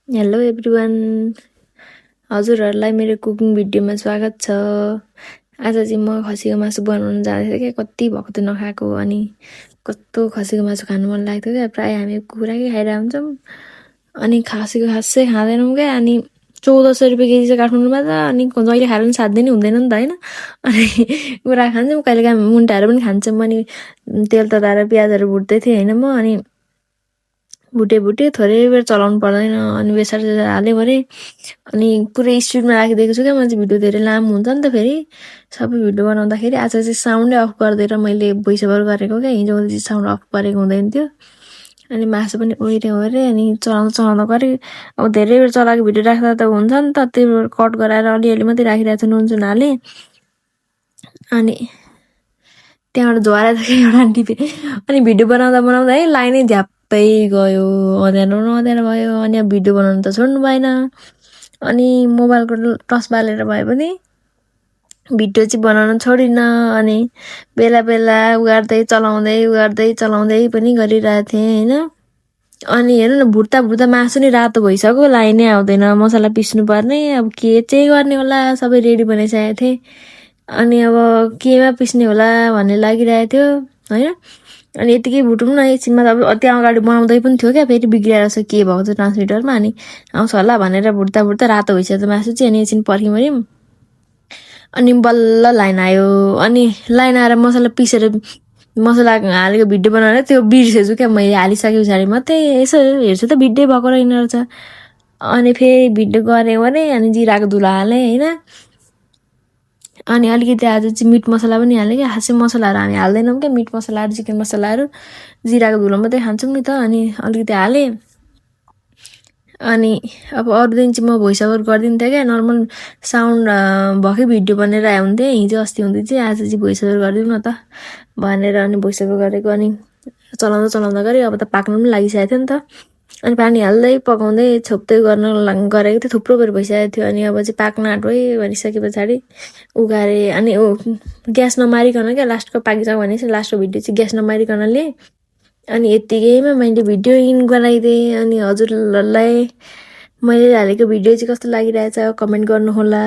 Hello everyone, हजुरहरूलाई मेरो cooking भिडियोमा स्वागत छ। आज चाहिँ म खसीको मासु बनाउन जाँदैछु क्या। कति भएको थियो नखाएको, अनि कस्तो खसीको मासु खानु मन लाग्थ्यो क्या। प्रायः हामी कुखुराकै खाइरहेको हुन्छौँ, अनि खसीको खासै खाँदैनौँ क्या। अनि 1400 रुपियाँ केजी छ काठमाडौँमा त, अनि जहिले खाएर पनि साध्य नै हुँदैन नि त होइन। अनि कुखुरा खान्छौँ, कहिलेकाहीँ मुन्टाहरू पनि खान्छौँ। अनि तेल तताएर प्याजहरू भुट्दै थिएँ होइन म, अनि भुटे थोरै बेर चलाउनु पर्दैन, अनि बेसार सेसार हाल्यो भरे। अनि पुरै स्पिडमा राखिदिएको छु क्या। म चाहिँ भिडियो धेरै लामो हुन्छ नि त फेरि सबै भिडियो बनाउँदाखेरि। आज चाहिँ साउन्डै अफ गरिदिएर मैले भोइस ओभर गरेको क्या। हिजो चाहिँ साउन्ड अफ गरेको हुँदैन थियो। अनि मासु पनि उहिऱ्यो अरे, अनि चलाउँदा गरी अब धेरै बेर चलाएको भिडियो राख्दा त हुन्छ नि त, त्यो कट गराएर अलिअलि मात्रै राखिरहेको छु, नुन सुन हालेँ। अनि त्यहाँबाट झरेर एउटा टिपेँ। अनि भिडियो बनाउँदा है लाइनै झ्याप्पै गयो, अँध्यारो न अँध्यारो भयो। अनि अब भिडियो बनाउनु त छोड्नु भएन, अनि मोबाइलको टच बालेर भए पनि भिडियो चाहिँ बनाउन छोडिनँ। अनि बेला बेला उगार्दै चलाउँदै पनि गरिरहेको थिएँ होइन। अनि हेर्नु न, भुट्दा मासु नै रातो भइसक्यो, लाइनै आउँदैन, मसला पिस्नु पर्ने। अब के चाहिँ गर्ने होला, सबै रेडी बनाइसकेको थिएँ। अनि अब केमा पिस्ने होला भन्ने लागिरहेको थियो होइन। अनि यतिकै भुटौँ न एकछिनमा, अब त्यहाँ अगाडि बनाउँदै पनि थियो क्या। फेरि बिग्रिएर छ के भएको छ ट्रान्समिटरमा, अनि आउँछ होला भनेर भुट्दा रातो भइसक्यो मासु चाहिँ। अनि एकछिन पर्खिमर्यौँ, अनि बल्ल लाइन आयो। अनि लाइन आएर मसला पिसेर मसला हालेको भिडियो बनाएर त्यो बिर्सेछु क्या। मैले हालिसके पछाडि मात्रै यसो हेर्छु त भिडियो भएको रहेन रहेछ। अनि फेरि भिडियो गरेँ भने, अनि जिराको धुलो हालेँ होइन। अनि अलिकति आज चाहिँ मिट मसला पनि हालेँ क्या। खासै मसलाहरू हामी हाल्दैनौँ क्या, मिट मसलाहरू चिकन मसलाहरू जिराको धुलो मात्रै खान्छौँ नि त। अनि अलिकति हालेँ। अनि अब अरू दिन चाहिँ म भोइस ओभर गरिदिन्थेँ क्या, नर्मल साउन्ड भएकै भिडियो बनेर आए हुन्थेँ हिजो अस्ति हुँदै चाहिँ। आज चाहिँ भोइस ओभर गरिदिउँ न त भनेर अनि भोइस ओभर गरेको। अनि चलाउँदा गरी अब त पाक्नु पनि लागिसकेको थियो नि त। अनि पानी हाल्दै पकाउँदै छोप्दै गरेको थियो, थुप्रो बेर भइसकेको थियो। अनि अब चाहिँ पाक्न आँट भयो भनिसके पछाडि उगारेँ। अनि ग्यास नमारिकन क्या, लास्टको पाकिसक्यो भनेपछि लास्टको भिडियो चाहिँ ग्यास नमारिकन लिएँ। अनि यत्तिकैमा मैले भिडियो इन गराइदिएँ। अनि हजुरहरूलाई मैले हालेको भिडियो चाहिँ कस्तो लागिरहेछ कमेन्ट गर्नुहोला।